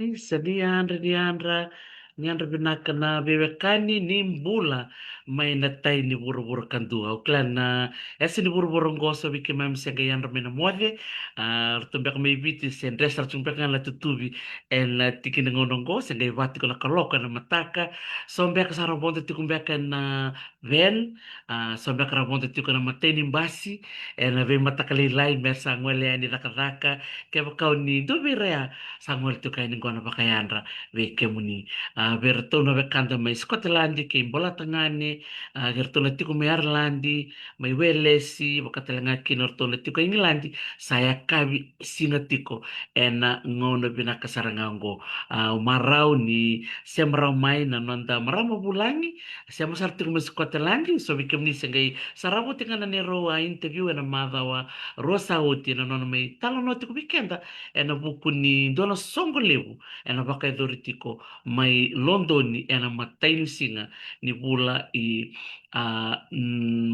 Isa ni andra binaka na bewekani ni mbula may natay ni buru-buru kandua. Uklan na esi ni buru-buru ngoso biki mam sega yandra mina mwade. Tumbek may biti sen resar tumbek nga la tutubi en tiki na ngonongo sega ibati ko na kaloka na mataka. Sombek sa rabonte tikumbek na ven. Sombek rabonte tiko na matay ni mbasi. En ve matakalilay mersa ngwele ni raka-raka. Kaya kau ni dubirea Samuel tu kaini gona bakayandra veke muni vertona vekanda mai Scotland ke bola tangane gertona tiku mai Ireland mai Welesi bakatelanga kinortona tiku England saya kabi singa tiko ena ngono bina kasarangango marau ni semrau mai na nonda marama bulangi siamo sartiku mai Scotland so veke muni sengai sarabu tingana ne roa interview ena madawa rosa uti na nona mai talo no tiku weekenda ena buku ni dona songo lewu ena wakai tiko mai London ni ena matai singa ni bula i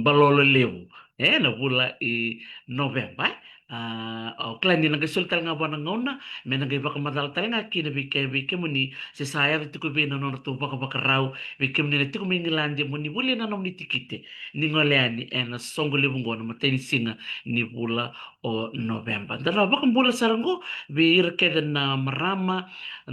balolo lewu ena bula i November au klan ni naga sultal nga wana ngona me naga baka madal tal nga kina bike muni se saya tiko be na nona tu baka rau bike muni tiko me ngilandi muni buli na nom ni tikite ni ngoleani ena songo lewu ngona matai singa ni bula o November. Dara baka bula sarango wir keda na marama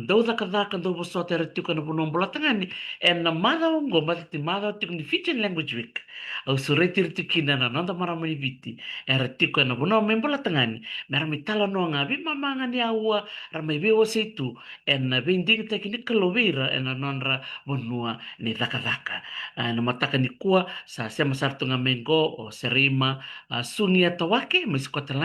dau daka dau boso tera tiko na bunom bula tangani en na mada ngo mati mada tiko ni Fijian language week au suretir tikina na nanda marama ni viti era tiko na bunom bula tangani mera mitala no ngabi mamanga ni awa ramai bewo seitu en na binding tekini kalovira en na nonra bonua ni daka na mataka ni kua sa sema sartu ngamengo o serima sunia tawake mas Scotland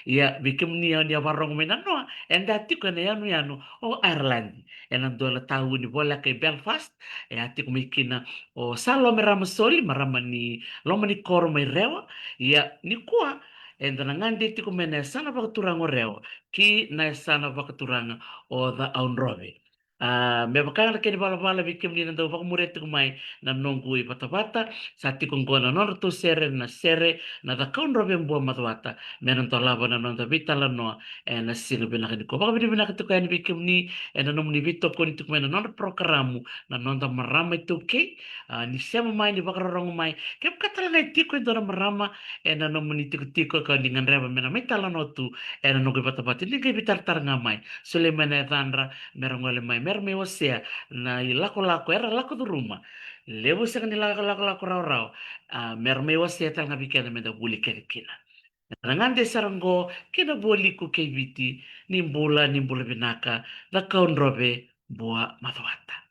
ya bikim ni warong menanoa enda tiko na yanu o Ireland ena dola tahu ni bola ke Belfast tiko mikina o salo merama soli marama ni loma ni koro mai rewa ya ni kua enda ngandi tiko mena sana bakaturang o rewa ki na sana bakaturang o the aunrobe me bakang ke di bala-bala bikim ni nando bakamure tiko mai na nonggu i bata-bata sa tiko ngona nonro tu sere na da kaunrobe mbua matawata me nanto laba na nonto vitala noa na sino binaka ni ko baka binaka tiko yani bikim ni na nomu ni vito ko ni tiko mai na nonro programo na nonto marama itu ke ni sema mai ni bakarorong mai ke katala na tiko indora marama na nomu ni tiko ka ni nganreba mena metala no tu na nonggu i bata-bata ni kai bitar-tar ngamai Sulemana Thandra merongole mai merme osea na ilako-lako era lako tu rumah lewo sa kanila lako-lako raw-raw merme osea tal nga bikena meda buli kena Nangande saranggo kina boli ku kebiti nimbula binaka da kaun robe bua matawata.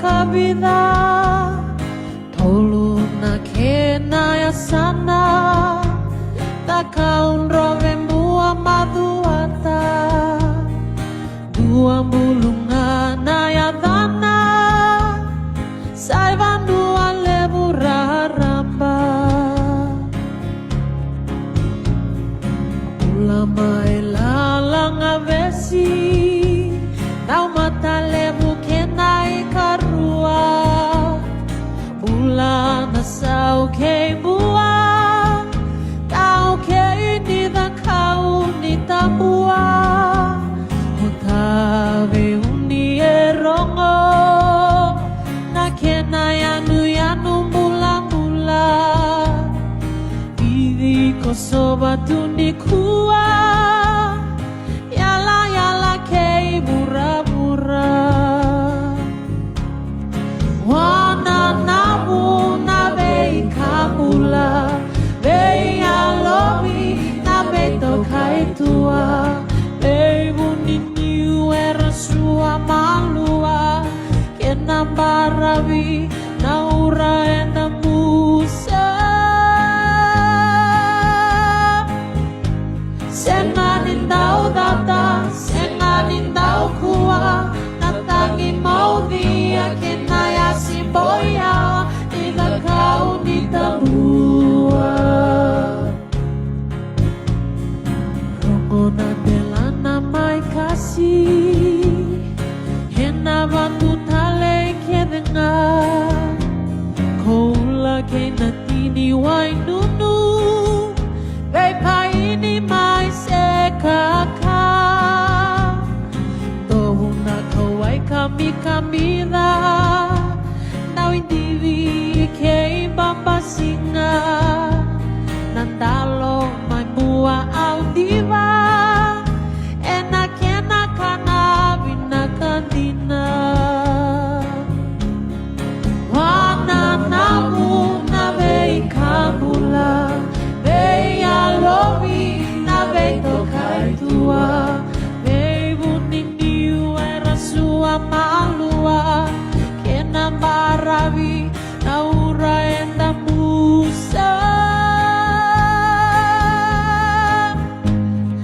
Kabida tolu na kena ya sana takaun robe mua maduata dua bulunga na ya dana saivan dua lebura ramba ulama ilalang avesi tau mata lebu kenai karua bulan asau ke bua tau ke ini da kau ni tabua otave uni erongo na kenai yanu mula vivi kosoba tuni kua yala ke bura wana namu na bei kabula bei alobi na beto kaitua bei buniniu era sua malua kena barabi na ura ena musa senanin dau data senanin dau kuwa natangi mau dia kena Hena watu tale ke denga Koula ke na tini wai nunu Vei paini mai se kaka Tohuna kawai kami kamila Nau indivi ke bamba singa Nandalo mai bua au diva Ena kena kana bina kandina Wana namu na vei kabula Vei alovi na vei tokai tua Vei buniniu era sua malua Kena maravi na ura enda musa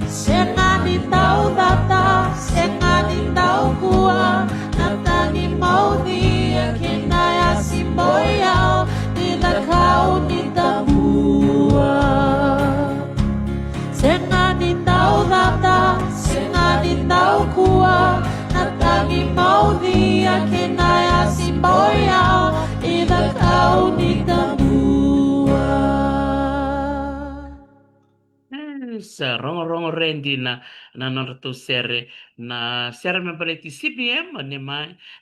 Sengani tau data, sengani tau kua Natani maudhi kena ya simboyao Nida kau nida bua Sengani tau data, sengani tau kua Natani maudhi kena ya simboyao Nida kau nida bua Rongo rendi na norto sere na sere me baleti CBM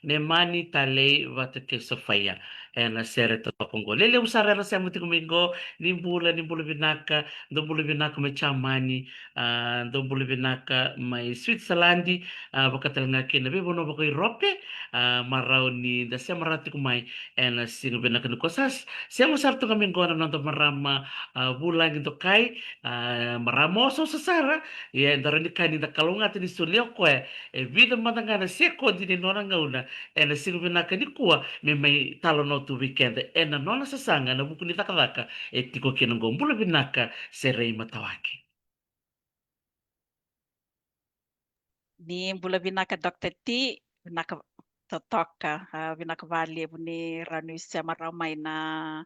ne mani talei vate ke sofia na sere to pongo lele usara ra semu tikumingo ni bula binaka do bula binaka me chamani do bula binaka mai Switzerland bakatal nga kina be bono bako Europe marau ni da semarati kumai na singo binaka ni kosas semu sarto kamingo na nanto marama bulan into kai maramoso sasara ya darani kani da kalunga tini sulio kwe vida matanga na se ko di nona ngauna na silvi na kani kuwa me mai talo no tu weekend na nona sasanga na buku ni takadaka tiko kina ngombula binaka serei matawaki. Ni mbola vinaka Dr. T, vinaka totoka, vinaka valevu ni ranuisia maramay na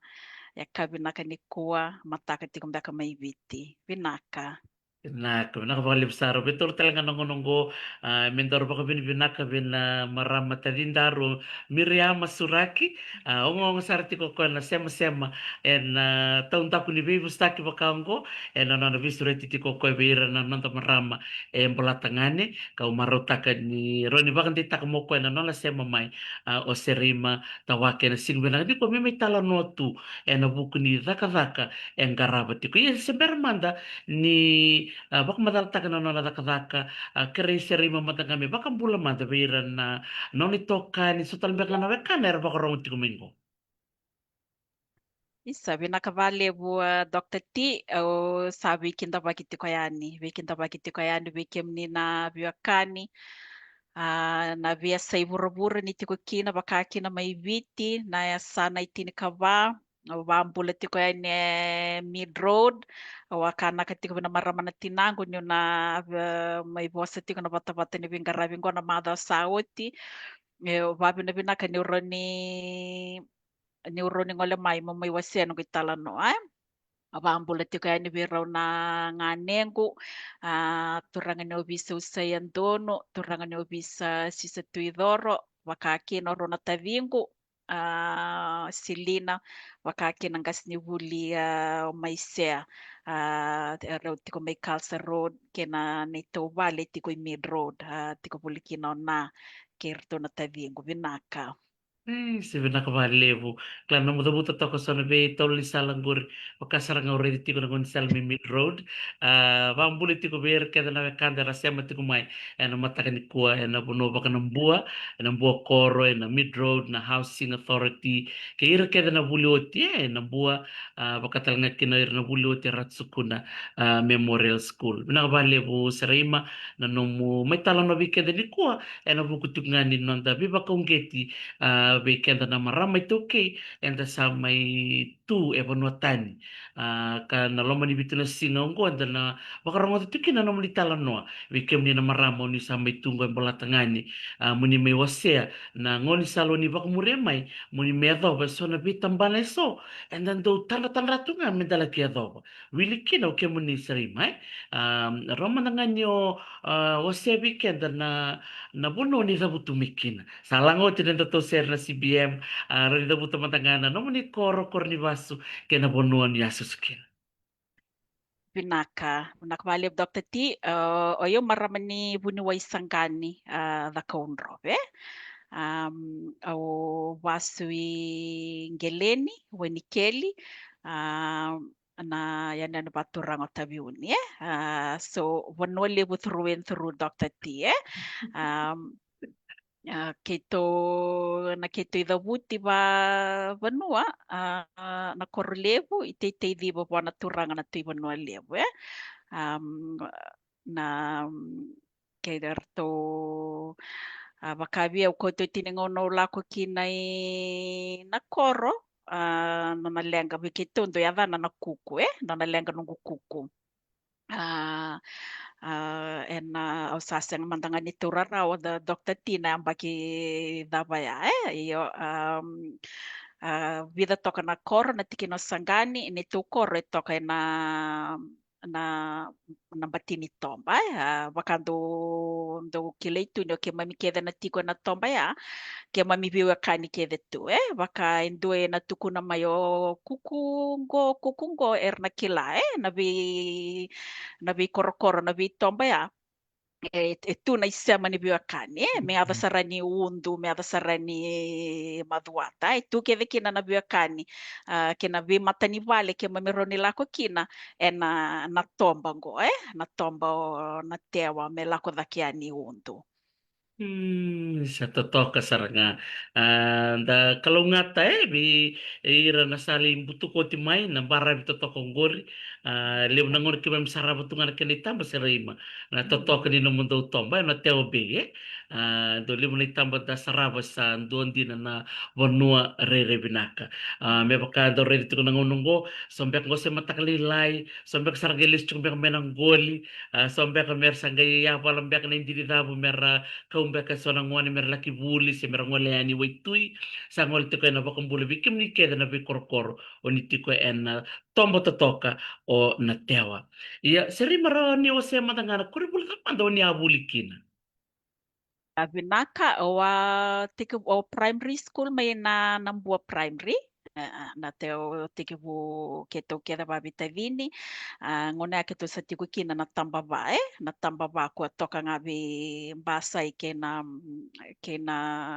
yaka vinaka ni kuwa mataka tiko mbaka may viti. Vinaka. Nakapakalipisaro betul talaga nongo-nongo mendoro baka binaka bin marama tadindaro Miriam Masuraki ongo sarti ko na sema en taun taku ni bibu staki bakango en na visure titi ko beira na nanta marama en bolatangane kau marotaka ni roni bakan di takmo ko na nona sema mai o serima tawake na singbena di ko mimi tala notu en buku ni daka en garabati ko yes sembermanda ni baka madaltaga na nona daka kere serima matanga me baka bula manda beira na noni toka ni sotal beka na wekana era baka rongo tikumingo. Isa vinaka valevu Dr. T o sa wikinda bakitiko yani. Wikinda bakitiko yani wiki mnina viwakani. Na via sai vura ni tiko kina bakakina may viti na ya sana itini kava wambula tiko yani mid road wakana katiko na marama na tinango nyo na may bosa tiko na bata ni vingaravingo na mada sauti wabi na binaka ni uroni ngole mai mo may wasiano kitala no ay abambula tiko yani biraw na nganengu turangan ni obisa usayan dono turangan ni obisa sisa tuidoro wakaki no rona tavingu silina wakaki nangas ni wuli maisea tiko may kalsa road kena nito vale tiko mid road tiko bulikino na kirto na tavingu binaka. Se vena ka valevu. Klan na muda toko sana be tolli salangur pakasaranga already tiko na kon salmi mid road. Vambuli tiko ber keda na kanda rasema tiko mai. Na mataka ni kuwa na bono baka na mbua koro na mid road na housing authority. Ke ira keda na buli oti na bua baka talanga kina ira na buli oti ratsukuna memorial school. Vena ka valevu saraima na nomu mai tala no bikeda ni kuwa na buku tukngani nonda biba kongeti weekend na maramay toke enda sa may tu e tani ka na loma ni bitu na sinongko enda na bakarango toke na nomli talanoa weekend ni na maramo ni sa may tunggo ang balatangani muni may wasea na ngoni salo ni bakumuremay muni may adoba so na bitambana so and then do tanda tunga medala ki adoba wili kina o ke muni sarimai roma na nganyo wasea weekend na bono ni rabutu mikina salango tinenda to ser na CBM rin rabutu matangana no ni koro korni vasu ke na bono ni asuskin. Vinaka valib Dr. T oyo maramani vuni waisangani the kaunro au wasui ngeleni wenikeli na yana na baturang otaviuni so vanole with through and through Dr. T um, keto idhavuti vanua na korolevu iteiteithi vavana turanga na tui vanua levu na kedarto vakavia ukoto tinengono lako kinai na koro na lenga viketondo yadhana na kuku na lenga nungu kuku en ausasang mandangani turara o the Dr. Tina ambaki davaya iyo vida toka na koro na tiki no sangani ni tu koro toka na batini tomba vakando ndo kileitu no ke mami keda na tiko na tomba ke mami biwa kani kede tu vaka endue na tukuna mayo kukungo erna kila na vi korokoro na vi tomba tu na isema ni biwa kani me ada sarani undu me ada sarani maduata tu kede kina na biwa kani kina vi matani vale ke mami roni lako kina na tomba ngo na tomba na tewa me lako dhakiani undu. Sa totoo ka saranga. Da kalau ngata bi ira na sali butuko ti mai na bara bi totoo kong gori. Leo na ngori kima misara butungan kanita masirima. Na totoo ka ni no mundo tomba na teo be do leo na itamba da saraba sa doon din na vanua re binaka. Me baka do re tiko na ngunungo sombek ngo se matakalilay sombek sargelis chung bek menang goli sombek mer sangay ya walang bek na hindi dabo mer kaumbeka sona ngwani mer laki vuli se mer ngole ani waitui sa ngol tiko na bakong bulu bikim ni keda na bikorkor o ni tiko en tombo totoka o na tewa ia seri mara ni o se matangana kuri bulu tapanda o ni abulikina Vinaka o primary school may na nambua primary na teo tiki vu keto keda babita vini ngona keto sa tiku kina na tambava ko toka ngavi basai ke na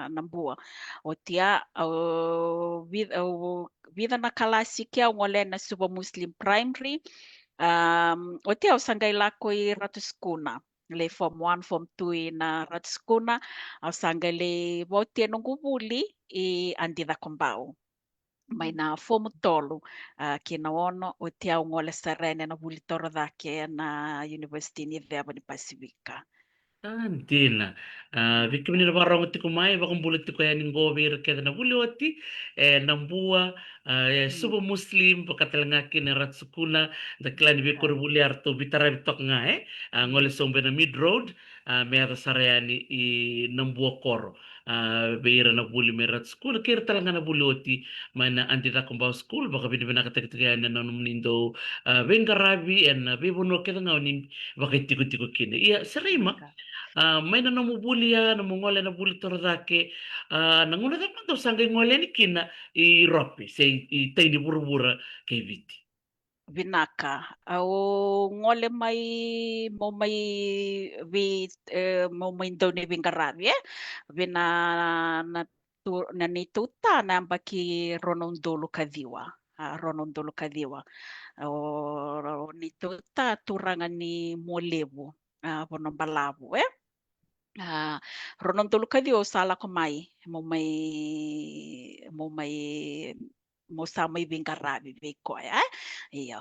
nambua o tia o vida na kalasi kia ngole na suba muslim primary o tia o sangai lako I ratuskuna le form 1 form 2 na ratskuna au sanga le vote nungu vuli I andida kombau mai na form tolu ki na ono o te au ngole sarene na vuli toro dake na university ni Veva ni Pasifika. Antina. Vikim ni nabarang ti kumai bakong bulat ti kaya ning gover kaya na buloti nambua subo muslim pakatalanga kin ratsukuna da klan bi kurbuliar to bitara bitok nga ngole sombe na mid road me ada sarayani I nambua koro beira na buli me ratsukuna kaya talanga na buloti mana antita kumbao school baka binibina katakitikan na nanumnindo bengarabi en bibuno kaya nga unin baka tiko kine iya sarima may na namubulya namungole na buli torodake nanguna ka man daw sanggay ngole ni kina I ropi say I tay ni burubura kay viti Vinaka au ngole mai mo mai vi mo mai daw ni Vingarabi vina na ni tuta na ambaki Ronondolo Kadiwa o ni tuta turanga ni Molevu Bonombalavu Ronondolo Kadiwa sala ko mai mo sa mai Vingarabi ve ko iyo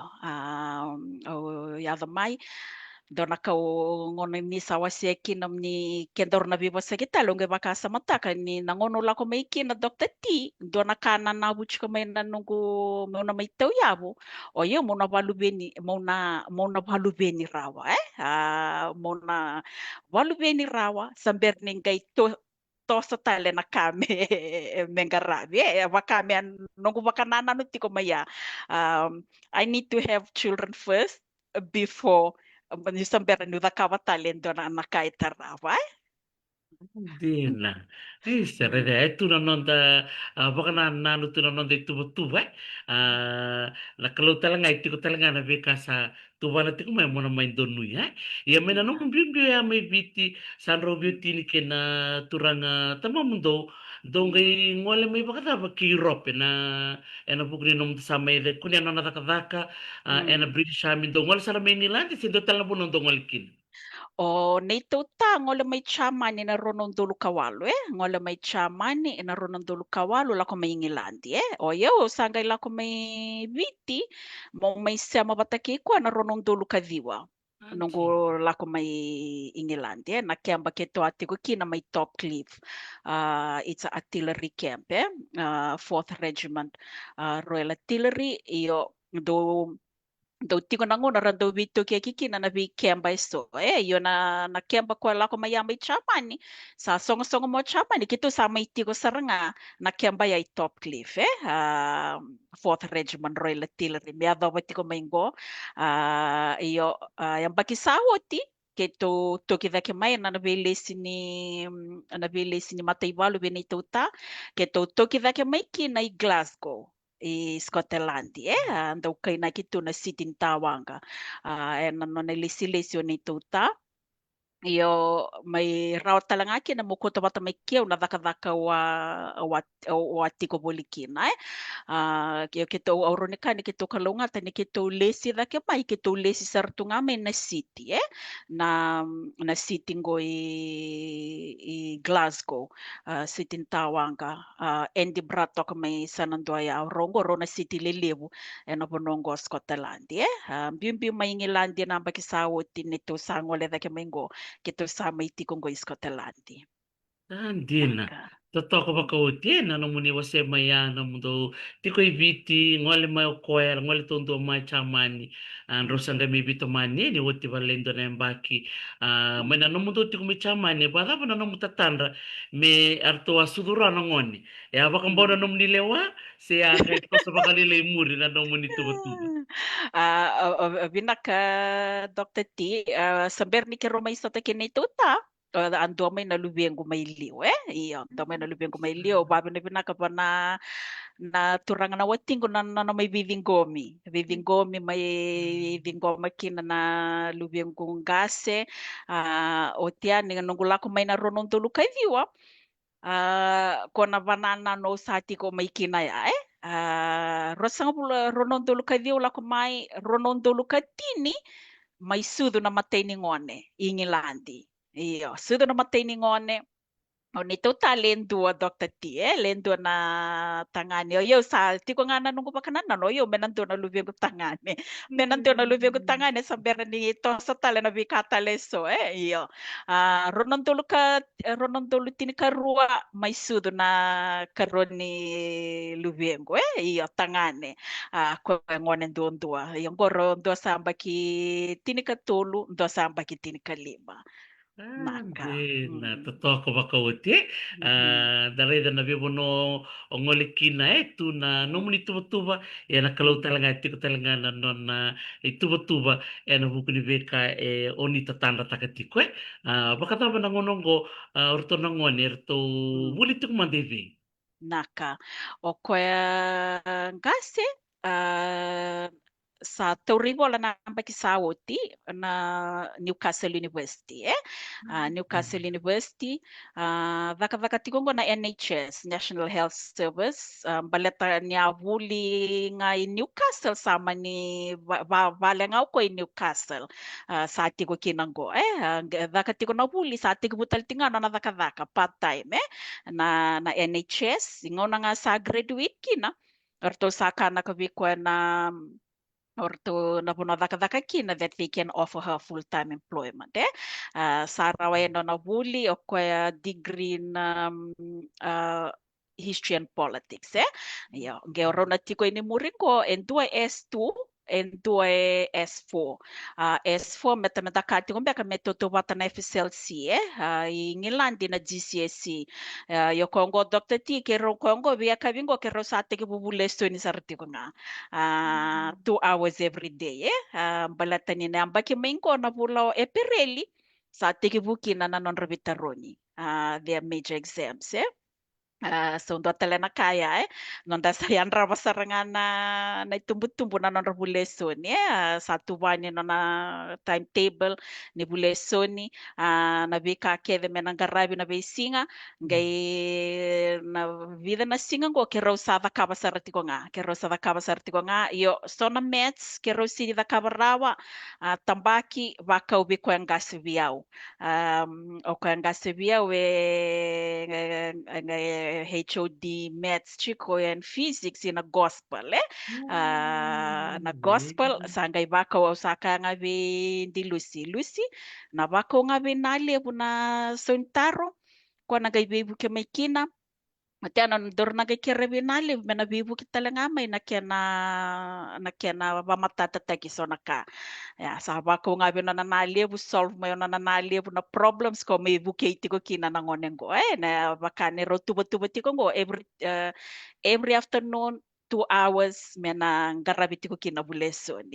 o yada mai dona ka ngono ni sawasia kina ni kendor na viva sa kita longe baka sa mata ka ni nangono la ko may kina Dr. T dona ka na nabuch ka may nanungo mo na may tau yabo o yo mo na balubeni mo na balubeni rawa mo na balubeni rawa samber ningay to sa tale na kame mengarabi wakame nungu baka nananuti ko maya I need to have children first before nisambera ni udakava talento na nakaitarawa. Dina. Serede tu na nonda baka na nanu tu na nonda tu la kalau talanga itu ko talanga na beka sa tu bana tiku mai mona mai donu ya. Ya mena no mbimbi ya mai biti san robio tini ke na turanga tama mundo dongai ngole mai baka ta ki Europe na ena bukri nom sama ide kunya na daka daka ena British amin dongol sara mai nilandi sindo talanga puno dongol kin. O nei tota ngole mai chamani na ronondolu kawalu ngole mai chamani na ronondolu kawalu la ko mai ngilandi o yo sanga la ko mai viti mo mai sema bataki ko na ronondolu kadiwa nungu la ko mai Ingilandi na kamba ke to atiko kina mai Top Cliff it's a artillery camp 4th Regiment Royal Artillery iyo do do tiko na ngona rando vito ke kikina na vi kemba iso yo na kemba ko la ko mayamba i chamani sa songo songo mo chamani kito sa may tiko saranga na kemba ya i Top Cliff 4th Regiment Royal Artillery me ado tiko maingo yo yang baki sawoti ke to kita ke mai na vele sini matai valu bene tota ke to kita ke mai ki na i Glasgow i Scotland andau kai na kitu na city tawanga na no na lesi ni tota Io mai rao talanga ki na mokota wata mai keu na daka wa tiko bolikina io ke tau auronika ni ke tau kalunga tani ke tau lesi dake mai ke tau lesi sartunga mai na city na city ngo i Glasgow city tawanga Andy Braddock mai sanandoa ya rongo rona city lelevu na bonongo Scotland bimbi mai ngilandi na baki sawo tinito sangole dake maingo kita sama iti kong go Scotland. Andina. Naka. Totoko baka utina no muni wase maya no mundo tiko ibiti ngole mai okoer ngole tondo mai chamani and rosanga mi bito mani ni woti valendo na mbaki mena no mundo tiko mi chamani bada bana no mutatandra me arto asudura no ngoni e abaka mbona no muni lewa se a kai kosa baka lele muri na no muni tuba tuba. Binaka Dr. T, saber ni kero may sota kinituta. Ando may nalubiang gumayliw iyo ando may nalubiang gumayliw babi na binaka pa na turang na wating ko na may vivinggomi may vivinggomi kina na lubiang kong gase o tiyan nga nungula ko may naronon tulo kay diwa ko na banana no sati ko may kinaya rosang pula ronon tulo kay diwa ko may ronon tulo katini may sudo na matay ni ngone ingilandi iyo sudo na matay ni ngone o nito ta lendo Dr. T lendo na tangani yo sa ti ko nga nanungo pa kanan no yo menando na lubyo ko tangani menando na lubyo ko tangani sa bera ni to sa tala na bikata leso iyo ronon dolo tinikarua may sudo na karon ni lubyengo iyo tangani ko ngonen dondua yung goro ndo sa baki tinikatulu ndo sa baki tinikalima naka Dena, totoko baka uti. Dari da na bibo no ngole kina tu na no muni tuba tuba ya na kalau talanga tiko talanga na no na tuba tuba ya na buku ni beka oni tatanda takatiko baka taba na ngonongo orto na ngone orto muli tuku mandevi. naka o koe ngase sa taurivo la namba ki sawoti na Newcastle University Newcastle University vaka tigongo na NHS National Health Service baleta niya vuli nga i Newcastle sama ni vale nga ko i Newcastle sa tigo kinango vaka tigo na vuli sa tigo butal tingana na vaka part time na NHS ingaw na nga sa graduate kina Arto sa kana kabi ko na orto na puno daka kina that they can offer her full-time employment. Sara waendo na wuli o kwa degree na history and politics. Yo, ngeo na tiko ini muringo en dua S2 en dua S4. S4 meta kati ngombe ka metoto wata na FSLC i ngilandi na GCSE. Yo kongo Dr. T ke ro kongo via kabingo ke ro sa te ke bubulesto ni sartiko nga. 2 hours every day. Balatani na ambaki maingo na pula e pereli sa tiki buki na nanon revitaroni. Their major exams. So ndo tala na kaya nonda sayan raba sarangan na itumbu-tumbu na non buleson sa tuwani no na timetable ni bulesoni na bika kede menang garabi na besinga ngai na vida na singa ngo ke rosa da kaba sarati ko nga ke rosa da kaba sarati ko nga yo sona mets ke rosi da kaba rawa tambaki baka ubi ko ang gasibiao o ko ang gasibiao HOD Maths Chico and Physics in a gospel na gospel sanga ibaka wa usaka nga di Lucy na baka nga na lebu na sontaro kwa na gaibebu ke makina Mate ano dor na kay kiribinali mena bibu kita lang amay na bamatata so naka sa ko nga bino na nalibu solve mo na nalibu na problems ko may bukati ko kina nangonen ko na baka ni ro tubo ti ko every afternoon 2 hours mena garabiti ko kina buleson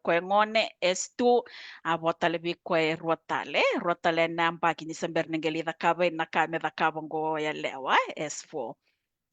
kwe ngone S2 botale bi kwe rotale namba kini sember nengeli da kaba na kame da kaba ngo ya lewa S4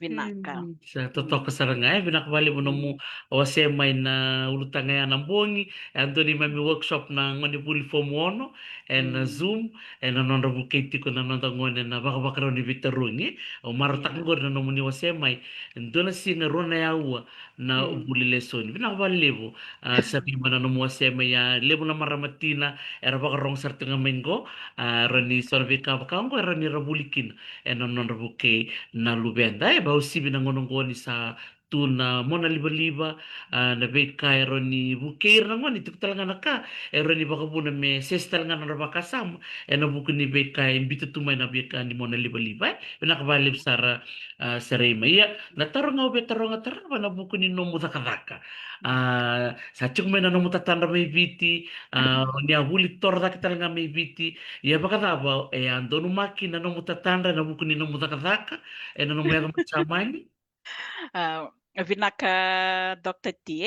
binaka. Sa totoo ka sarangay, binakabali mo na mo wasemay na ulutangay ng bongi, ando ni mami workshop ng manipuli form 1, and Zoom, and nanon rabukati ko na nandangon na baka baka ni Victor Rungi, o maratak ko na naman ni wasemay, and doon na sinaro na yawa na ubuli lesson. Binakabali mo, sabi mo na naman wasemay, lebo na maramatina, era baka rong sarto nga mengo, rani sorbe ka baka ang rani rabulikin, and nanon rabukay, na lubenda ba usibi na ngonongoni sa tuna mo na liba-liba na bait kay ni bukair na ngoni tuk talaga naka ni baka po na me sestal nga na baka sam na buko ni bait kay imbito tumay na bait ka ni mo na liba-liba pinakabalib sara sa rema iya nataro nga ubi taro nga taro na buko ni no mutakadaka sa chuk may na no mutatanda may biti ni abuli torda kita nga may biti iya baka dabaw ando no makina no mutatanda na buko ni no mutakadaka não era muito chamani. Vinaka Dr. T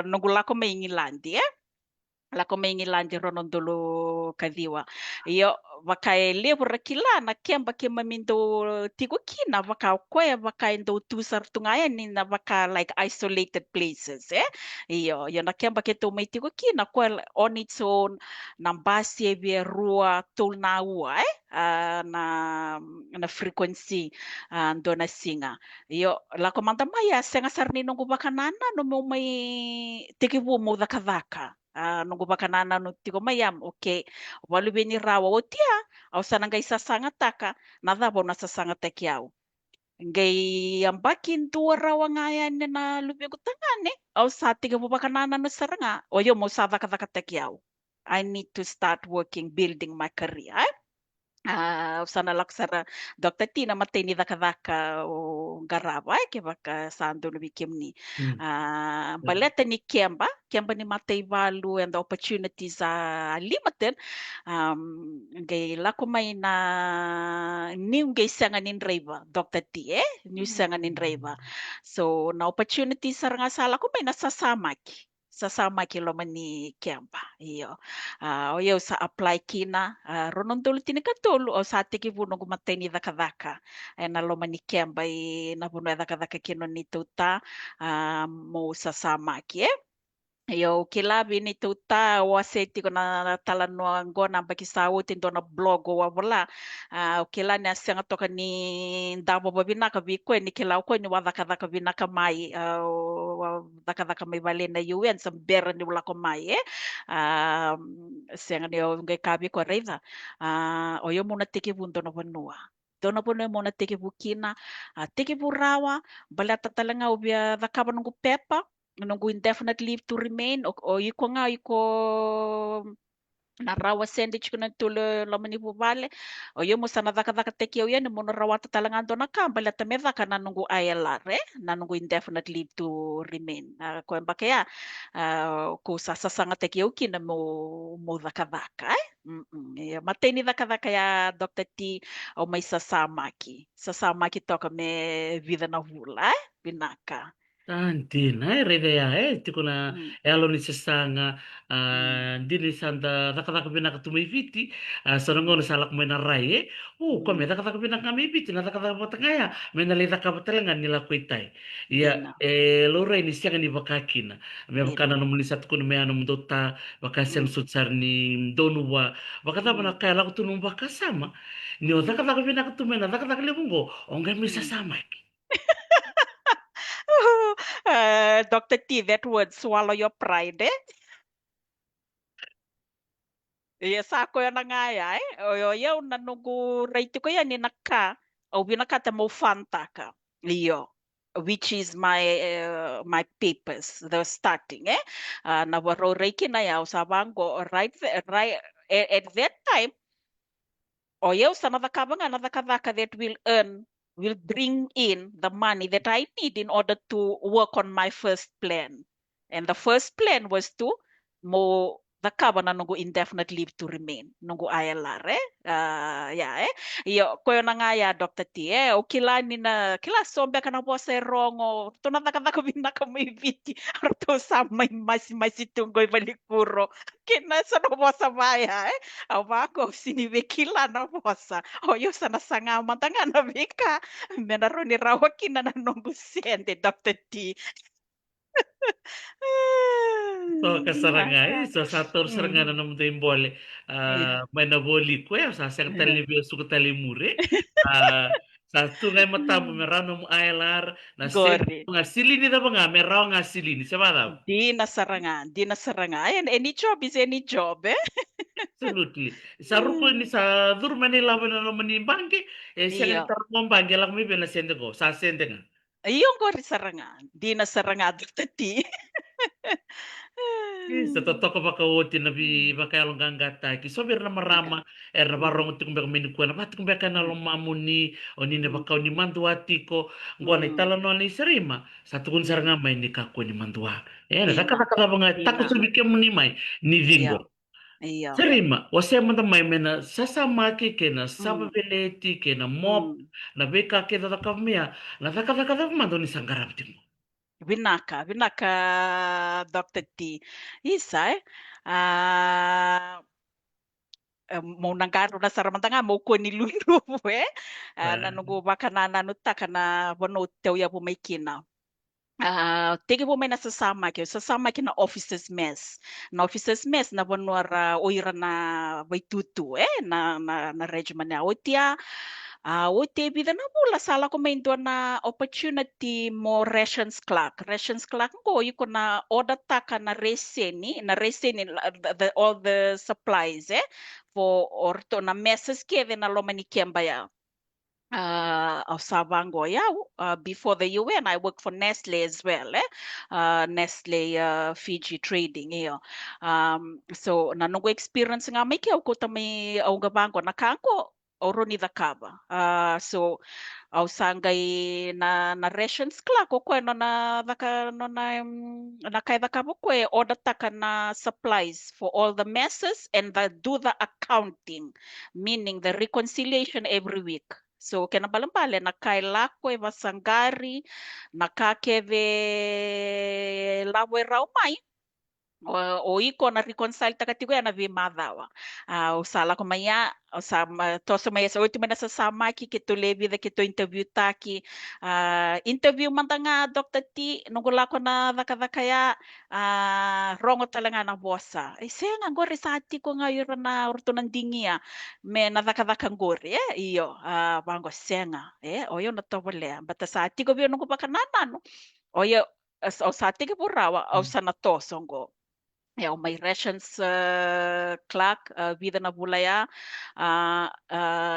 nungula ko may ngilandi la ko may ngilandi ronon dulu kadiwa iyo wakai lebur kila na kemba kema mindo tigo kina waka kwe waka indo tusar tungaya ni na waka like isolated places iyo yo na kemba keto may tigo kina kwe on its own nambasi ebie rua tul na ua na frequency ando na singa iyo la komanda maya senga sarni nungu bakanana no mo may tigibu mo daka nunggu bakanana no tigo mayam okay walu beni rawa o tia au sana ngai sasanga taka na dabo na sasanga tekiau ngai ambakin tua rawa ngaya na lubi ko tangane au sa tiga bakanana no saranga o yo mo sa daka tekiau I need to start working building my career sana laksara Dr. T na matay ni daka o garaba ke baka sando no bikim ni baleta ni Kemba ni matay value and the opportunities are limited ngay lako may na new ngay sangan in reba Dr. T new sangan in reba so na opportunities nga sala ko may sasama kilo man ni Kemba iyo o yo sa apply kina ronon dulu tini katulu o sa tiki puno gumatay ni daka na loma ni Kemba na puno daka kino ni tuta mo sasama ki Yo kilabi ni tuta waseti ko na talanwa ngona bakisawo tindo na blog o wala kila ni asanga toka ni ndabo babina ka biko ni kila ko ni wadaka binaka mai daka may bale na UN sa bera ni wala ko mai senga ni ngai kabi ko reza o yo muna tiki bundo na banua Dona po mo na tiki bukina tiki burawa balata talanga ubia daka banungu pepa nunggu indefinite leave to remain o iko nga iko na rawa sandwich kuna tulo lamani vale o yo musana dhaka teki o yani mono rawa tatalangando na kamba la tamedha kana nungu ILR na nungu indefinite leave to remain ko embake ya ko sasanga teki o kina mo dhaka mateni dhaka ya Dr. T o mai sasamaki toka me vida na vula binaka Antina, redea, tikuna mm, elo ni sesanga, mm, dini sanda raka binaka tumiviti, sonongono mm, salak mena rai, kome mm, raka binaka miviti, na raka batangaya, mena le raka batalengan nila kuitai. Ya, dina lore ni siang ni bakakina, me bakana dina no munisat kun me anu mdota, bakasen mm, sutsar ni donua, bakata bana mm, kaya laku tunu bakasama, ni mm. raka binaka tumena, raka lebungo, onga misa Mm. sama. Dr. T, that word, swallow your pride, eh? Yes, ako yan na nga ya, eh? O yaw, nanugu rate ko yan, inaka. O binakata mo fanta ka. Iyo. Which is my papers, the starting, eh? Nawaro reiki na yaw, sabango, right, at that time, o yaw, sa nadakadaka that will bring in the money that I need in order to work on my first plan. And the first plan was to mo nakaba na nungu indefinite leave to remain nungu ILR yeah yo koyo na nga ya Dr. T o kila ni na kila sombe kana po sa rongo to na ko bina ka may viti to sa may mas tunggoy balikuro kina sa no po sa baya awako siniwe kila na po sa oyo sa nasanga matanga na bika menaro ni rawa kina na nungu siente Dr. T So kasarangai, Naka. so sator sarangana Mm. nam imbole, Yeah. may naboli ko ya sa sang talibio suko talimure, sa tungai matamu merano mo ILR na sen Gori. nga silini da nga merao nga silini sa daw. Di nasarangan. And any job is any job, eh? Absolutely. Sa ruko ni sa durmani laban na naman ni bangke, siya Iyo. nga tarong bangke lang may binasende ko, sa sende nga. Iyong gori sarangan. Di nasarangan tati. Sa totoo ka baka wote na bi Mm. baka along gangata ki so bir na Ika. marama na Mm. barong ti kumbek mini ko na bat kumbek na Mm. long mamuni o ni ne Mm. baka ni mandua ti ko ngwa na Mm. itala no ni serima sa tukun sar Mm. nga may ni ka ko ni mandua na Dina. saka mga tako Dina. sa bikem ni may ni Iya. vingo Iya. serima o se manda may mena sasama ki ke na Mm. sababeleti ke na mop Mm. na beka ke da kamia na saka mando ni sangarap ti mo. Binaka, Dr. T. Isa, eh? Ah, mau nangkaro na saramantanga mau ko ni lulu nanugo baka na nanuta kana bono teu ya po may kina. Tege po may sasama ki na officers mess. Na officers mess na bonwara oira na way tutu na regiment na otia. Ote bida na mula sala ko may na opportunity mo rations clerk. Rations clerk ko yuko na order taka na reseni all the supplies for orto na messes keve na lomani kembaya of Savango. Yeah, before the UN, I worked for Nestle as well. Nestle Fiji Trading. Yeah. So nanong experience nga may kaya ko tamay au gabango nakako oro ni dakaba. So au sangay na rations kla ko no na daka no na kay dakabo ko order taka na supplies for all the messes and do the accounting, meaning the reconciliation every week. So kinabalampale nakaila ko masangari nakakeve lawe raumay o iko na reconcile takatigo ya na vi madawa o sala ko maya o sa toso maya sa ultimo na sasama ki kito levi da kito interview taki interview man nga Dr. T nungula ko na kaya rongo talaga na bossa siya nga gori sa ati ko nga yun na urto ng dingi me na ngori iyo bango siya nga o yun na to wala bata sa ati ko biyo nung pa kanana no o yo o sa ati ko rawa o sa na to songo ja, om my rations clock vida na bulaya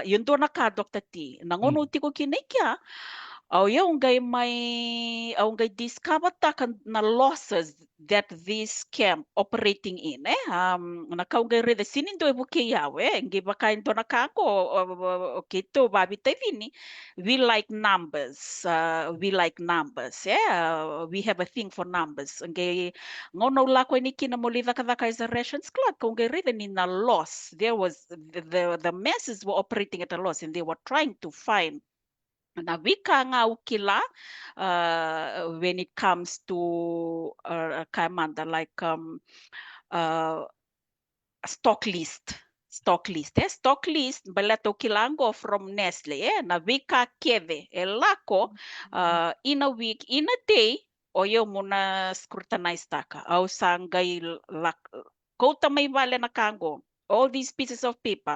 yun do na ka Dr. T nangono ti ko kinikya Au ngai discover takan na losses that this camp operating in na kau ngai re the sinin do buke yawe ngi bakain to na kako kito babi te vini we like numbers we have a thing for numbers ngai ngono la ko ni kina molida kada kaiserations club kau ngai re ni na loss there was the masses were operating at a loss and they were trying to find na wika nga ukila when it comes to kaimanda like stock list stock list balato kilango from Nestle na wika keve elako in a week in a day oyo muna scrutinize taka au sangai lak kota may vale na kango all these pieces of paper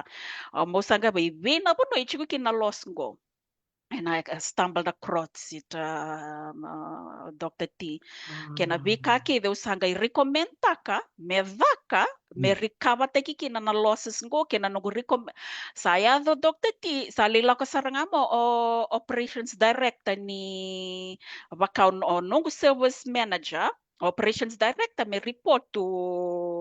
mo sanga bay wena po no ichigo kina loss go. And I stumbled across it, Dr. T. Kena vika ke de usanga recommend taka, me vaka, me recover teki kina na losses ngo, kena nugu recommend. Saya do Dr. T, sa lila ko saranga mo o operations director ni wakaun o nungu service manager, operations director may report to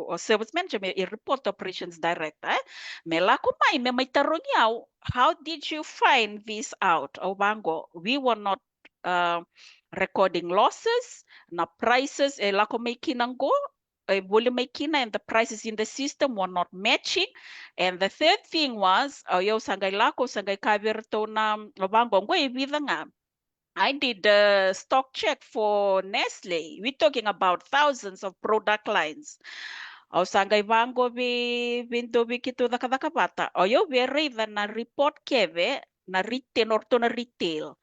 or service manager may report to operations director me laku mai me mai tarong yaw how did you find this out obango we were not recording losses na prices lako may kinanggo volume may kina and the prices in the system were not matching and the third thing was yo sangay lako sangay kavirto na obango ngo ibida nga I did a stock check for Nestle. We're talking about thousands of product lines. O sangay vango vindo kito daka bata. O yo very na report keve na retail orto na retail.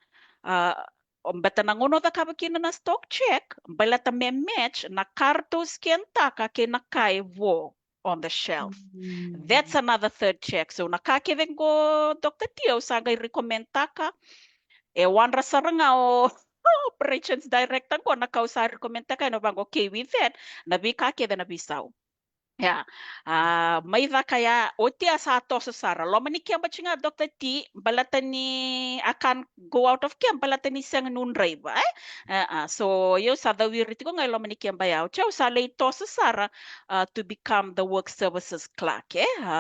Bata nangono da kabakina na stock check, balata me match na kartos kentaka ke nakai vo on the shelf. That's another third check. So nakakevengo Dr. Tio sangay recommend taka one rasaranga o operations director ko nakausari komenta kayo bang okay with that nabi kake na bisaw. Yeah. May kaya otia sa to sa sara. Lo mani kaya nga Dr. T balatan ni akan go out of camp balatan ni sang nunray ba so yo sa the wiriti ko ngay lo mani kaya bayaw. Chow sa lay to sa sara to become the work services clerk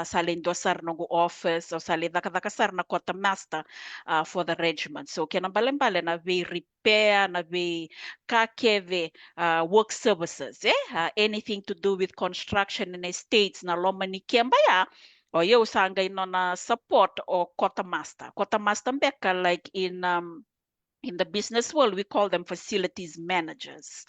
sa lay dosar ng office o sa lay daka na kota master for the regiment. So kaya nang balen na we repair na we kakeve work services anything to do with construction in estates na lomani kiambaya o yo sangay no na support o quartermaster beka like in the business world we call them facilities managers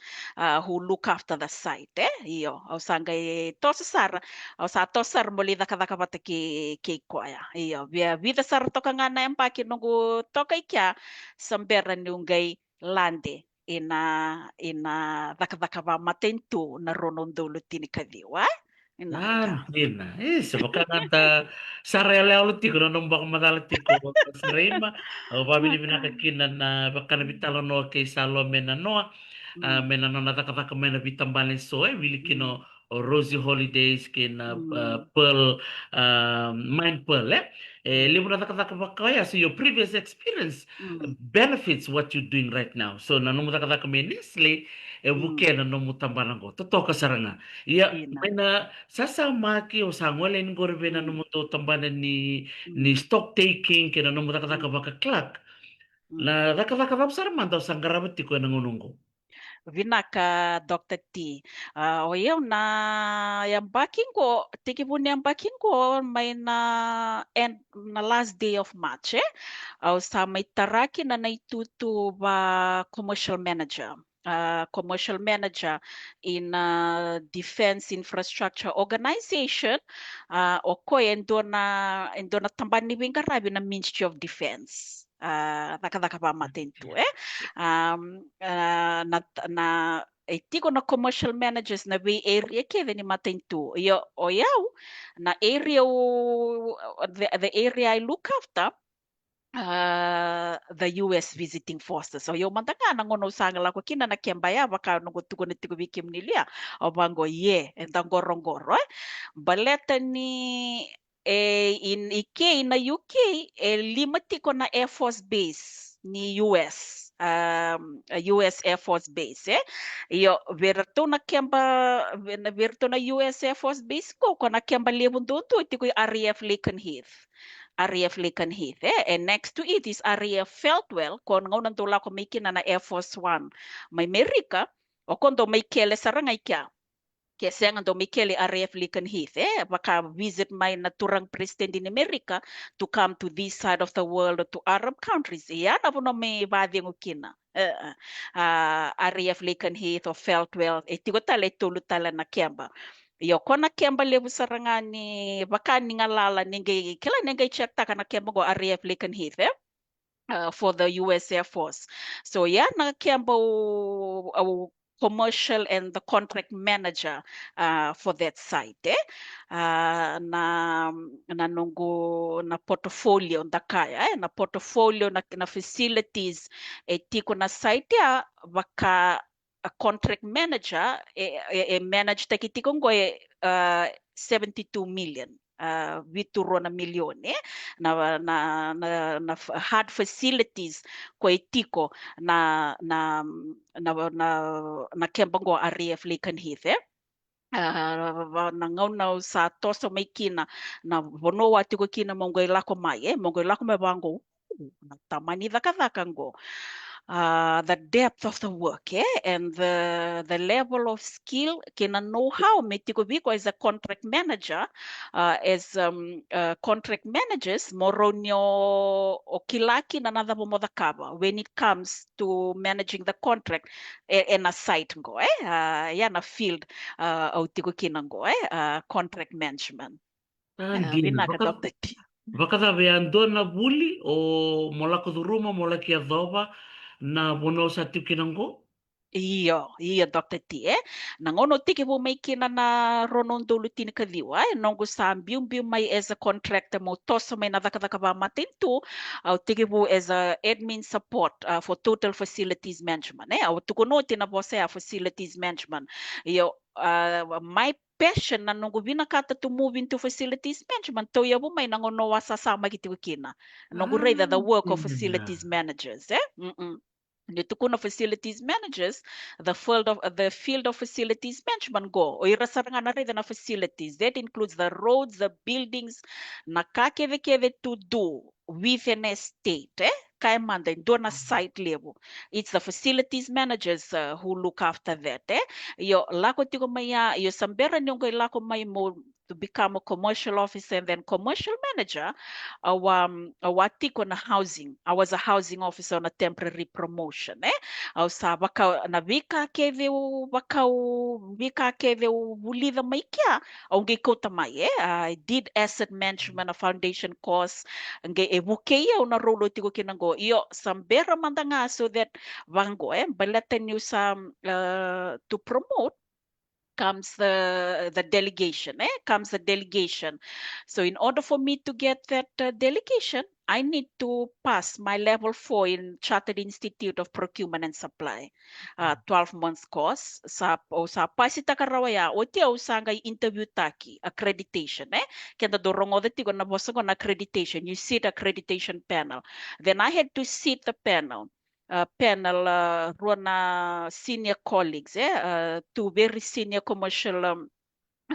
who look after the site iyo o sangay tosar o sa tosar muli da kada kabata ki koya iyo vida sar to nga na empaki nungu tokay kya samberan nungay lande ina daka matentu na ronondolo tinikadiwa inanga Dina, sebakanganta sarele ulit ko nung baka madalati ko sarima o babili binakakinan na baka nabitalo no kay Salome na no menano natakataka mena bitambalin so wili kino Rosie Holidays kina Pearl Mind Pearl libo natakataka bakaya so your previous experience benefits what you're doing right now so nanong natakataka menisli buke na nung mutambalan ko totoo ka saranga iya may na sasamaki o sangwalen ko rin na numuto tambalan ni stock taking kina nung natakataka baka clock na natakataka sarman daw sanggarabat ko nangunong ko vinaka Dr. T. O yaw na yung backing ko, tiki po niyang backing ko may na last day of March o sa may taraki na naituto ba commercial manager. Commercial manager in Defense Infrastructure Organization o ko endo na tamban ni Wingarabi na Ministry of Defense. Daka pa matinto na tiko na commercial managers na way area kaya ni matinto yo oyaw na area the area I look after the US visiting forces. So yung mantanga nangono sangala ko kina na kiambaya baka nugutugo ni tigo bikim nilia o bango and gorongoro baleta ni in UK na UK limati ko na Air Force Base ni US, US Air Force Base, Io verto na kemba verto na US Air Force Base ko na kemba levon doon iti ko RAF Lakenheath. RAF Lakenheath, and next to it is RAF Feltwell, kon ngaw tula ko may kina na Air Force One. May Amerika, o kondo may kele sarangay kya. Kaya nga Michele RAF Lakenheath, baka visit my naturang president in America to come to this side of the world to Arab countries. Yan na po na may bading ukina. RAF Lakenheath o Feltwell, tigo tala tulot tala na kemba. Yo kona kemba lebu sarangani baka ningalala ningay kila ningay check ta kana kemba go RAF Lakenheath, for the US Air Force. So yeah, na kemba commercial and the contract manager for that site, na nungo na portfolio ndakaya, na portfolio na facilities tiko na site ya baka a contract manager manage takitiko ngo 72 million. Vituro na milyon na hard facilities ko etiko na kembango RAF Lakenheath, nangaw sa toso may kina na bono wati ko kina mongoy lako mai bango tamani daka-dakango. The depth of the work, and the level of skill, kina know-how, metiko as a contract manager, as contract managers, moronyo okilaki na nada bomodakaba when it comes to managing the contract in a site ngo, yana field autiko kinango, contract management. Gina, Vinaka Dr. T. vakadave andona buli o molako duruma molaki adova na bono sa tikinango. Iyo, Dr. T, nangono tiki po may kina na ronon dulutin kadiwa, nongo sa bium may as a contractor mo toso may nadakadaka ba matinto, au tiki po as a admin support for total facilities management, au tukuno tinabose facilities management. Iyo, my passion na nungu binakata to move into facilities management, to yabo may nangono wasasama kiti kina, nungu rather the work of facilities managers, Nitukuna facilities managers, the field of facilities management go. O irasaranga na rin na facilities. That includes the roads, the buildings, nakakeve to do with an estate. Kaya manda do na site level. It's the facilities managers who look after that. Yo lako tiko maya, yo sambera nyongo lako may mo to become a commercial officer and then commercial manager. Awatiko na housing. I was a housing officer on a temporary promotion. Aw sa baka na vika keve ulida may kya. Aw ko tamay. I did asset management, a foundation course. Nge ebukeya na rolo tiko kinango. Iyo sambera manda nga so that vango balatan you sa to promote comes the delegation, comes the delegation. So in order for me to get that delegation, I need to pass my level 4 in Chartered Institute of Procurement and Supply, 12 months course. Sa pasita karawaya, otia usanga interview taki, accreditation, Kenda dorongo dati ko na bosa ko na accreditation, you sit accreditation panel. Then I had to sit the panel. Ruana senior colleagues, two very senior commercial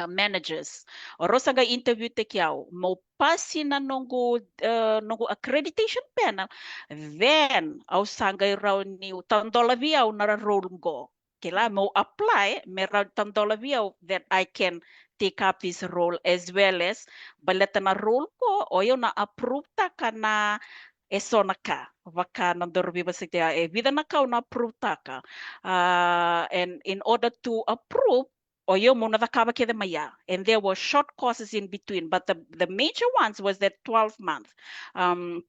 managers. Orosa ga interview te kiao, mo pasi na nongo accreditation panel, then au sangay raw ni $10 viaw na role go. Kila mo apply, meron $10 viaw that I can take up this role as well as baleta na role ko o yun na approve ta ka na eso na ka, vaka nandorbi ba siya vida na ka na approve taka, and in order to approve, oyo muna nakaba kede maya, and there were short courses in between, but the major ones was that 12 month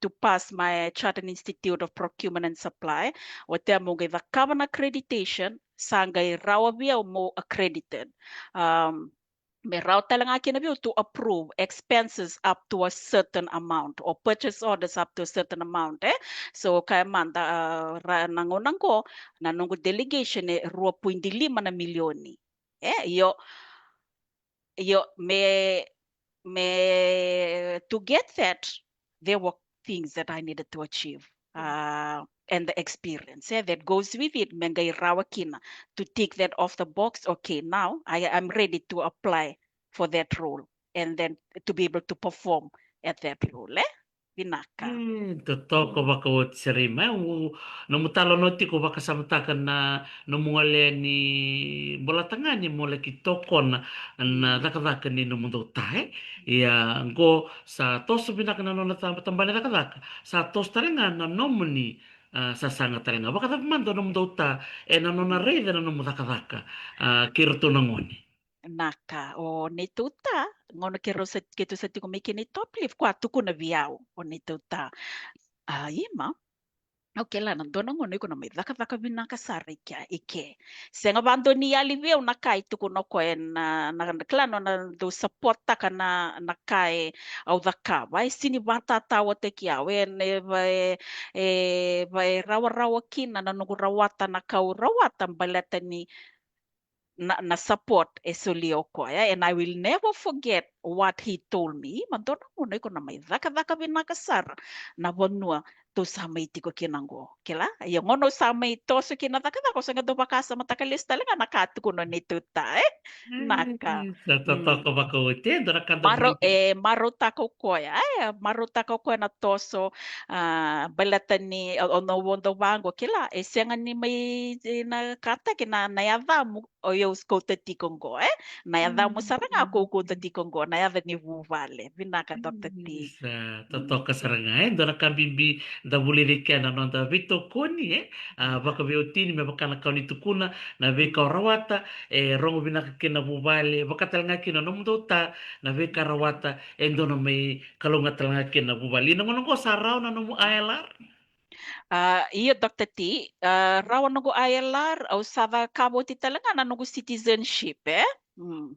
to pass my Chartered Institute of Procurement and Supply, wate mo gay vakaba na accreditation, sangay rawa biya mo accredited. Meraw talaga kinabiyo to approve expenses up to a certain amount or purchase orders up to a certain amount. So kaya manda nangunang ko nanungo delegation 2.5 na milyoni. Yo me to get that there were things that I needed to achieve. and the experience that goes with it. Mengai rawa kina to tick that off the box. Okay, now I'm ready to apply for that role and then to be able to perform at that role. Vinaka. Totoo ko baka o tsirima no mutalo no tiko baka samtakan na no mungale ni bola tanga ni mole ki tokon na daka ni no mundo tae ya go sa tos binaka na no na tambale daka sa tos tarenga na nomni sa sanga tarenga baka tapmando no mundo ta e na no na reide na no daka kirto na ngoni. Naka o ni tuta ngono kero sa keto sa tiko miki ni top lift kwa tuku na viao o ni tuta ima okay la nandona ngono iko na may daka binaka sari kya ike senga bando ni ali viao na kai tuku no ko na klano na do support taka na kai au daka vai sini bata tawa te kia wen vai rawa kina na nugu rawata na kau rawata balata ni na support e Sulioko, and I will never forget what he told me. Madonna mo na ko na may daka binakasar na bonua to sa may tiko kinango. Kila? Yung ono sa may toso kinataka ko sa nga do bakasa matakalista lang nakatu ko no nito ta naka. Sa totoo ko baka o te dorakanda Marutako koya marutako koya na toso balatan ni ono wondo bango kila senga ni may na kata kina nayada mo o yo skota tikongo nayada mo saranga ko kota tikongo nayada ni vuvale vinaka Dr. T. Sa totoo ka sarangay dora kambimbi da bulirikiana no da vito koni baka veotini me baka na kauni tukuna na ve ka rawata rongo binaka kina bubale baka talanga kina no mundo ta na ve ka rawata endono me kalunga talanga kina bubali no ngono ko sarao na no mu ailar Iyo Dr. T, rawan nugu ILR au sava kabo ti talaga na nugu citizenship Mm.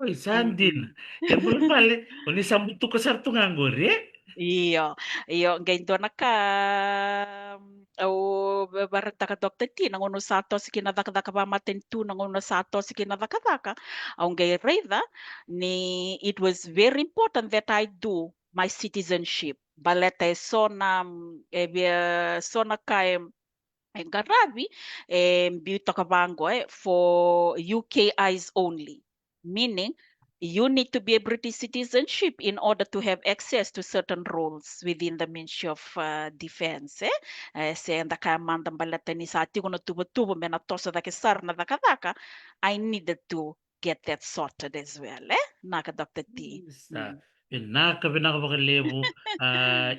oi sandin e mula pale oni sambutu ka sartu ngangore Iyo ngayon na ka o barata ka Dr. T nangono sato si kinadakadaka ba matentu nangono sato si kinadakadaka ang gay reda ni it was very important that I do my citizenship baleta sona sona kay Garabi Buta Kabango for UK eyes only, meaning you need to be a British citizenship in order to have access to certain roles within the Ministry of Defense. Se anda kaya mandang balata ni sa ati ko na tubo me na tosa da kesar na daka I needed to get that sorted as well. Naka Dr. T. sa pinaka baka levo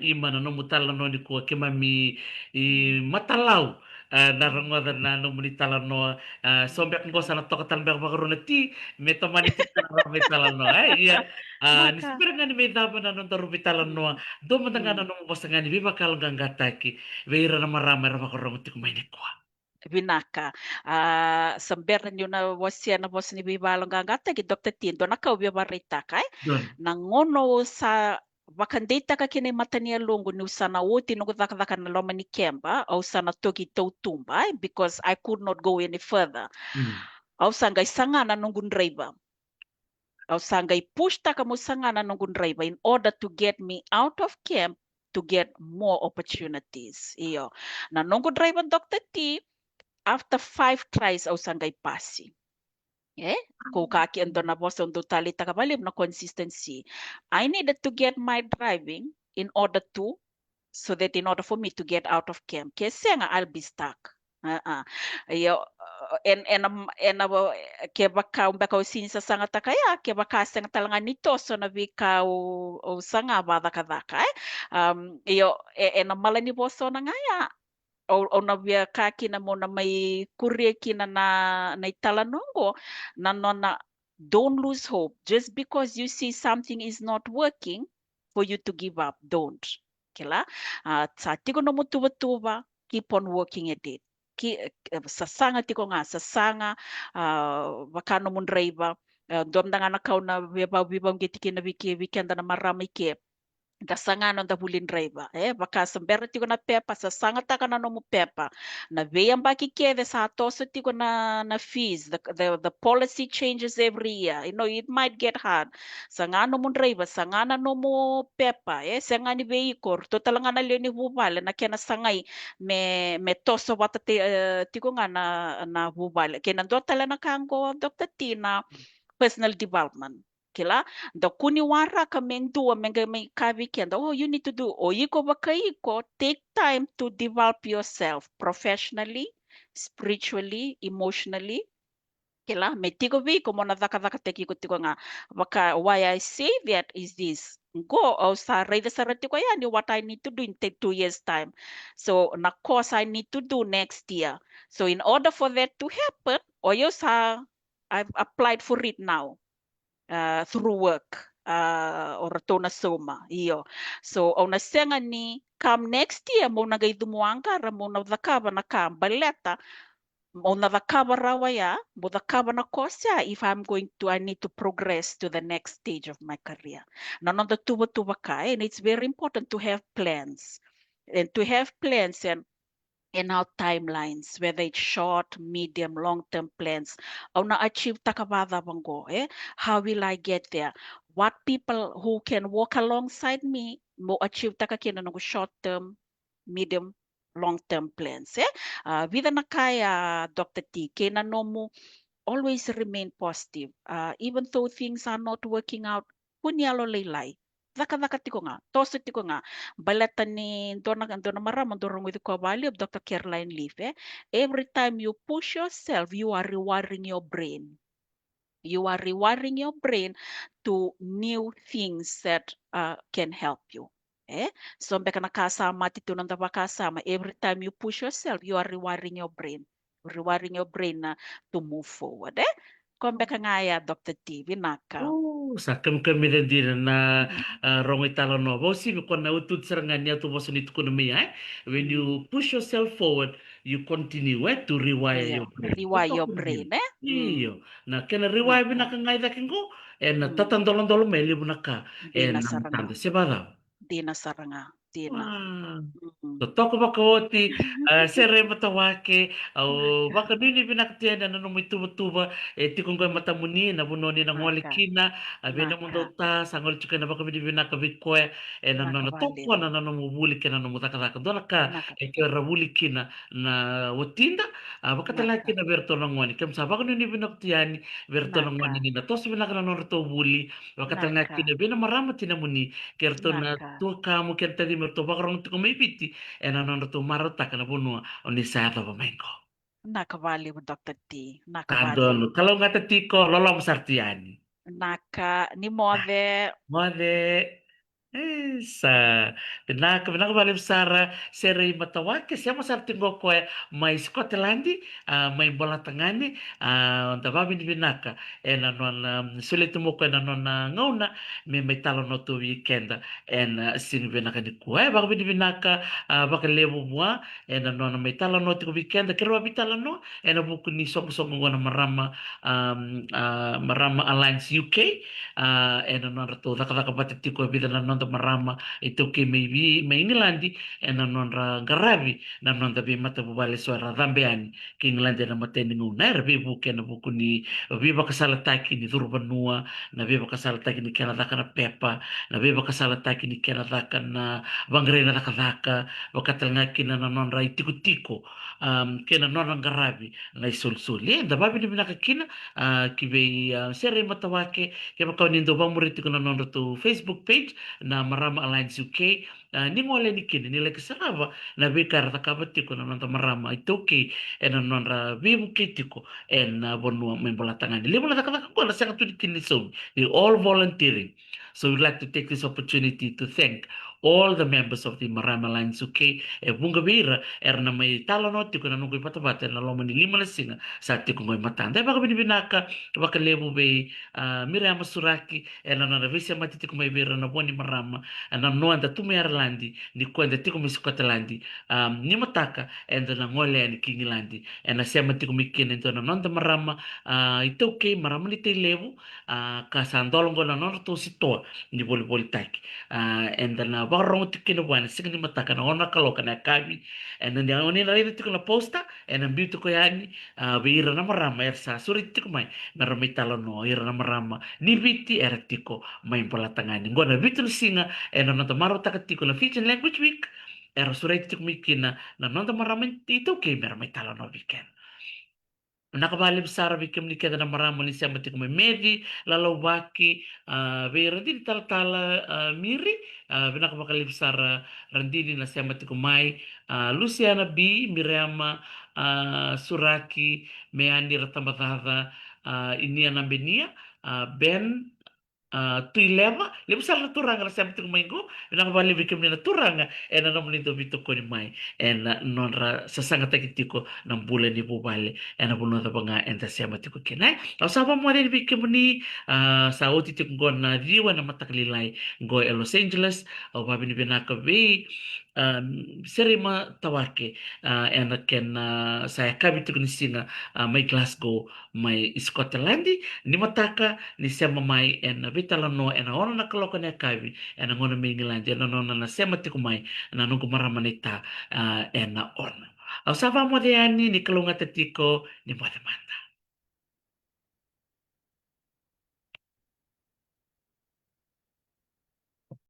ima no mutala no ni ko ke mami i matalaw narangoda na no munitala no sombe ko sana to katan baka baka rona ti meto maniti na mitala no iya ni Naka. sipira nga ni may daba na no taru mitala no do matanga na no bosa nga ni biba kal gangataki veira na marama ra baka rona ti ko may ni ko Vinaka. Samberan yun na wasya na was ni Bibalong gangata ki Dr. Tindo nakawya barita kay don nangono sa wakandita ka kini matania lungu ni usana uti nugu dhaka na loma ni kemba au sana togi tautumba because I could not go any further. Au sangay sangana nungun driver. Au sangay push ta ka mo sangana nungun driver in order to get me out of camp to get more opportunities. Iyo. Na nungu driver Dr. T after 5 tries au sangay pasi. Ko kaki ando na boss ando tali takabalib na consistency. I needed to get my driving in order for me to get out of camp. Kasi nga I'll be stuck. Yo ke baka umbaka usinsa sanga takaya ke baka sanga talanga nito so na bika o sanga bada kadaka yo mala ni boso na ngaya o na via kaki na mo na may kurye kina na italanongo na nona don't lose hope just because you see something is not working for you to give up don't kila sa tiko no mutuba keep on working at it sasanga tiko nga sasanga bakano mun reiba dom nga nakaw na viba gitiki na weekend na marami ke Kasangano da bulin driver baka sambera tiko na pepa sa sanga taka na no mo pepa na veya baki kede sa toso tiko na fees the policy changes every year, it might get hard sangano mo driver sangana no mo pepa sangani vehicle to talanga na leoni bubale na kena sangai me toso wata tiko nga na bubale kena do tala na kango Dr. Tina personal development kila da kuni wara ka mendua menga me kavi kenda you need to do iko bakaiko take time to develop yourself professionally, spiritually, emotionally kila metiko vi ko mona daka teki ko tiko nga baka why I say that is this go o sa rede sa retiko yani what I need to do in 2 years time, so na course I need to do next year, so in order for that to happen oyo sa I've applied for it now through work or na soma iyo so ona senga ni come next year mo na gaidumuanga ra mo na dakaba na kam baleta mo na dakaba rawa ya mo dakaba na kosya if I need to progress to the next stage of my career nanondo tuba ka and it's very important to have plans and our timelines, whether it's short, medium, long-term plans. Au na achieve takabada bango, how will I get there? What people who can walk alongside me mo achieve takakina ng short-term, medium, long-term plans. Vida na kaya, Dr. T, kena no mo always remain positive. Even though things are not working out, kunyalo laylay. Daka tiko nga, toso tiko nga, balatan ni dona maramang dorong with the value of Dr. Caroline Leaf. Every time you push yourself, you are rewarding your brain. You are rewarding your brain to new things that can help you. So mbeka nakasama tito nang kasama. Every time you push yourself, you are rewarding your brain. Rewarding your brain to move forward. Kombeka nga ya Dr. T, binaka. Sakam kami na din na rongoy talo no. Bosi ko na utut serangan niya tu bosan itu kuno miya. When you push yourself forward, you continue to rewire your brain. Rewire your brain, Iyo. Na kena rewire binaka ngai da kingo. Na Mm. tatandolong meli bunaka. Di na Namtanda saranga. sebada. Di na saranga. Di na. Totoko bakoti sere matawake au baka nini binaktiana na nung tuba tikong ko matamuni na bunoni na ngoli kina abena mundo ta sangol chuka na baka binaka bikwe na no toko na no mubuli kina no mutaka ka dona ka ke rabuli kina na wotinda baka talaki na berto na ngoni kam sa baka nini binaktiani berto na ngoni ni na tos binaka na no to buli baka talaki na bina marama tinamuni kerto na to kamu kenta di merto baka rong tuko may biti non tu marota kana bunua oni sa ta pamengo. Nakavali mo Dr. T. Tandon, kalau ngata tiko lolom sartiani. Ni mode. Mode sa pinaka balik sara seri matawake siapa sartingo ko mai Scotland mai bola tangani onda babi ni binaka non sulit mo ko non ngauna mai talo no to weekend sin binaka ni ko babi ni binaka baka lebu mua non mai talo no to weekend kero bitala no buku ni sok ngona marama marama Alliance UK non rato daka patitiko bidala non marama itu ke maybe may England non ra garabi non tabi mata bubale suara rambeani ke England na mateni nguna rebe buke na buku ni biba kasalataki ni durbanua na biba kasalataki ni Canada kana pepa na biba kasalataki ni Canada kana bangrena daka bakatalanga kina non ra itiko kena non garabi na isulsuli da babi ni binakakina kibe sere matawake ke makawnindo bamuriti ko non to Facebook page na Marama Alliance UK ni ngole ni kini nila kasarava na bikar takabati ko na nanta marama ito okay non ra bibu kitiko bonu membola tangan ni bola takaka ko na saka tudi kini so they all volunteering, so we'd like to take this opportunity to thank all the members of the Marama Alliance UK bunga bira na may talo no tiko na nungkoy patabata na loma ni lima na singa sa tiko ngoy matanda baka binibinaka baka lebo be Miriam Suraki na na visi matiti ko may bira na boni marama na no anda tumayar Finlandi ni kwenda tiko mi Scotland ni mataka enda na ngole ni Kinglandi ena sema tiko mi kene ndo na nonda marama itoke marama ni te levu ka sandolongo na nonda to sitoa ni boli taki enda na barong tiko na wana sika ni mataka na ona kaloka na kabi enda ni oni na ina tiko na posta ena mbiu tiko yani beira na marama ersa suri tiko mai marama italo no ira na marama ni viti era tiko mai bola tangani ngona vitu singa ena nonda maro takatiko na Fijian Language Week era surai tiko mikina na nonda marama ito ke marama italo no weekend nakabali besar bikim ni kada na marama ni siya matik may medi lalawaki be randi tala miri nakabakali besar randi na siya matik may Luciana B Miriama Suraki Meani Ratamatata ini anambenia Ben tuilema lima sala na turanga na sempre tung maingo na bali bikim ni na turanga na naman ito bito ko ni mai nonra sasanga takitiko ng bulan ni bubale na buno ta banga enta sema tiko kinai saba mo rin bikim ni sa oti tiko na diwa na mataklilay go Los Angeles o babi ni binaka be serima tawake ken saya kabito ni singa may Glasgow may Scotland ni mataka ni sema mai vitala no ona na kaloko na kavi ngona mingilandi nona na sema tiku mai nungu maramanita ona au sava mo de ani ni kalunga tatiko ni mo de manda